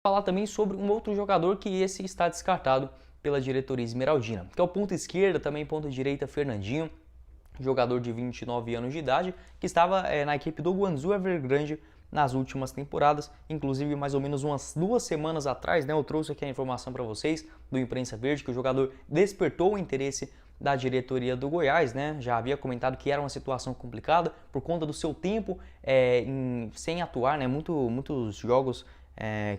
falar também sobre um outro jogador que esse está descartado pela diretoria esmeraldina, que é o ponta esquerda, também ponta direita Fernandinho, jogador de 29 anos de idade, que estava na equipe do Guangzhou Evergrande nas últimas temporadas, inclusive mais ou menos umas 2 semanas atrás, né, eu trouxe aqui a informação para vocês do Imprensa Verde que o jogador despertou o interesse da diretoria do Goiás, né? Já havia comentado que era uma situação complicada por conta do seu tempo sem atuar, né? Muitos jogos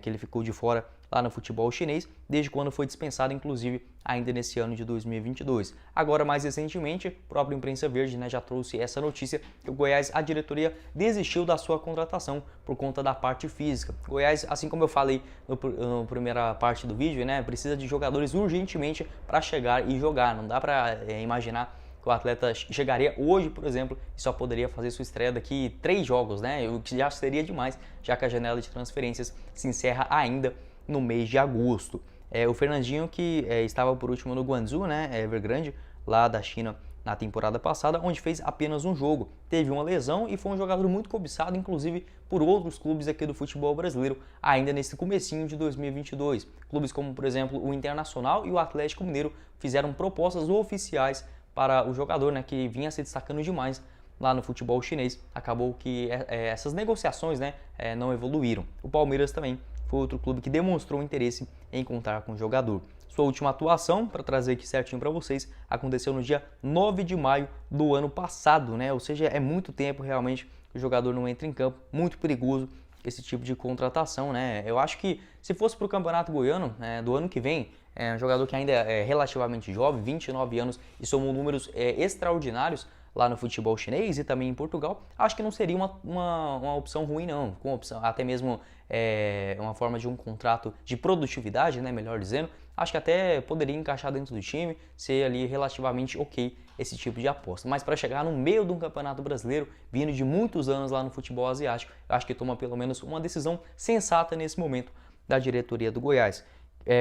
que ele ficou de fora lá no futebol chinês, desde quando foi dispensado, inclusive, ainda nesse ano de 2022. Agora, mais recentemente, o próprio Imprensa Verde, né, já trouxe essa notícia que o Goiás, a diretoria, desistiu da sua contratação por conta da parte física. O Goiás, assim como eu falei na primeira parte do vídeo, né, precisa de jogadores urgentemente para chegar e jogar. Não dá para imaginar que o atleta chegaria hoje, por exemplo, e só poderia fazer sua estreia daqui 3 jogos, né? O que já seria demais, já que a janela de transferências se encerra ainda no mês de agosto. O Fernandinho, que estava por último no Guangzhou, né, Evergrande, lá da China, na temporada passada, onde fez apenas um jogo. Teve uma lesão e foi um jogador muito cobiçado, inclusive por outros clubes aqui do futebol brasileiro, ainda nesse comecinho de 2022. Clubes como, por exemplo, o Internacional e o Atlético Mineiro fizeram propostas oficiais para o jogador, né, que vinha se destacando demais lá no futebol chinês. Acabou que essas negociações, né, não evoluíram. O Palmeiras também foi outro clube que demonstrou interesse em contar com o jogador. Sua última atuação, para trazer aqui certinho para vocês, aconteceu no dia 9 de maio do ano passado, né? Ou seja, é muito tempo realmente que o jogador não entra em campo, muito perigoso esse tipo de contratação, né? Eu acho que se fosse para o Campeonato Goiano, do ano que vem, um jogador que ainda é relativamente jovem, 29 anos, e somam números extraordinários lá no futebol chinês e também em Portugal, acho que não seria uma opção ruim não, com opção, até mesmo uma forma de um contrato de produtividade, né, melhor dizendo, acho que até poderia encaixar dentro do time, ser ali relativamente ok esse tipo de aposta. Mas para chegar no meio de um campeonato brasileiro, vindo de muitos anos lá no futebol asiático, eu acho que toma pelo menos uma decisão sensata nesse momento da diretoria do Goiás.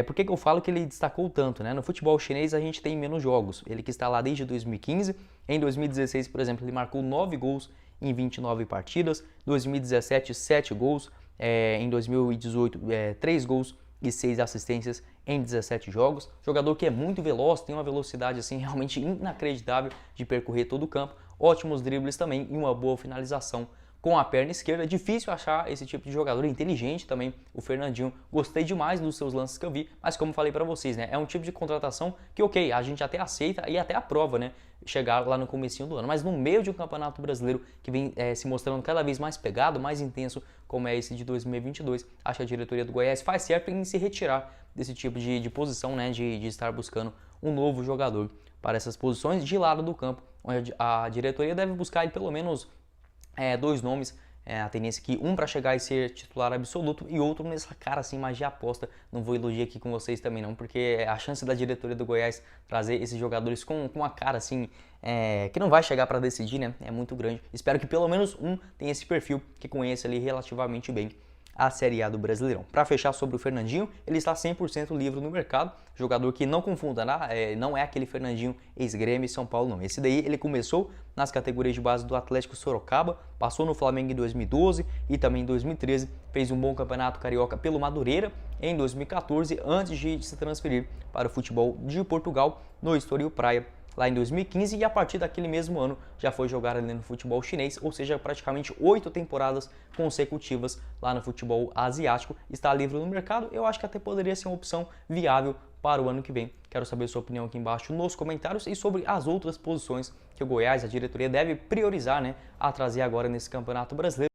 Por que eu falo que ele destacou tanto, né? No futebol chinês a gente tem menos jogos. Ele que está lá desde 2015. Em 2016, por exemplo, ele marcou 9 gols em 29 partidas. 2017, 7 gols. Em 2018, 3 gols e 6 assistências em 17 jogos. Jogador que é muito veloz, tem uma velocidade assim realmente inacreditável de percorrer todo o campo. Ótimos dribles também e uma boa finalização com a perna esquerda. É difícil achar esse tipo de jogador, inteligente também, o Fernandinho. Gostei demais dos seus lances que eu vi, mas como falei para vocês, né, é um tipo de contratação que, ok, a gente até aceita e até aprova, né, chegar lá no comecinho do ano, mas no meio de um campeonato brasileiro que vem se mostrando cada vez mais pegado, mais intenso, como é esse de 2022, acho que a diretoria do Goiás faz certo em se retirar desse tipo de posição, né, de estar buscando um novo jogador para essas posições de lado do campo, onde a diretoria deve buscar pelo menos 2 nomes, a tendência aqui, um para chegar e ser titular absoluto e outro nessa cara assim mais de aposta. Não vou iludir aqui com vocês também não, porque a chance da diretoria do Goiás trazer esses jogadores com uma cara assim, que não vai chegar para decidir, né, é muito grande. Espero que pelo menos um tenha esse perfil, que conheça ali relativamente bem a Série A do Brasileirão. Para fechar sobre o Fernandinho, ele está 100% livre no mercado, jogador que não confunda, não é aquele Fernandinho ex-Grêmio e São Paulo não. Esse daí ele começou nas categorias de base do Atlético Sorocaba, passou no Flamengo em 2012 e também em 2013, fez um bom campeonato carioca pelo Madureira em 2014, antes de se transferir para o futebol de Portugal no Estoril Praia lá em 2015, e a partir daquele mesmo ano já foi jogar ali no futebol chinês, ou seja, praticamente 8 temporadas consecutivas lá no futebol asiático. Está livre no mercado, eu acho que até poderia ser uma opção viável para o ano que vem. Quero saber sua opinião aqui embaixo nos comentários e sobre as outras posições que o Goiás, a diretoria, deve priorizar, né, a trazer agora nesse Campeonato Brasileiro.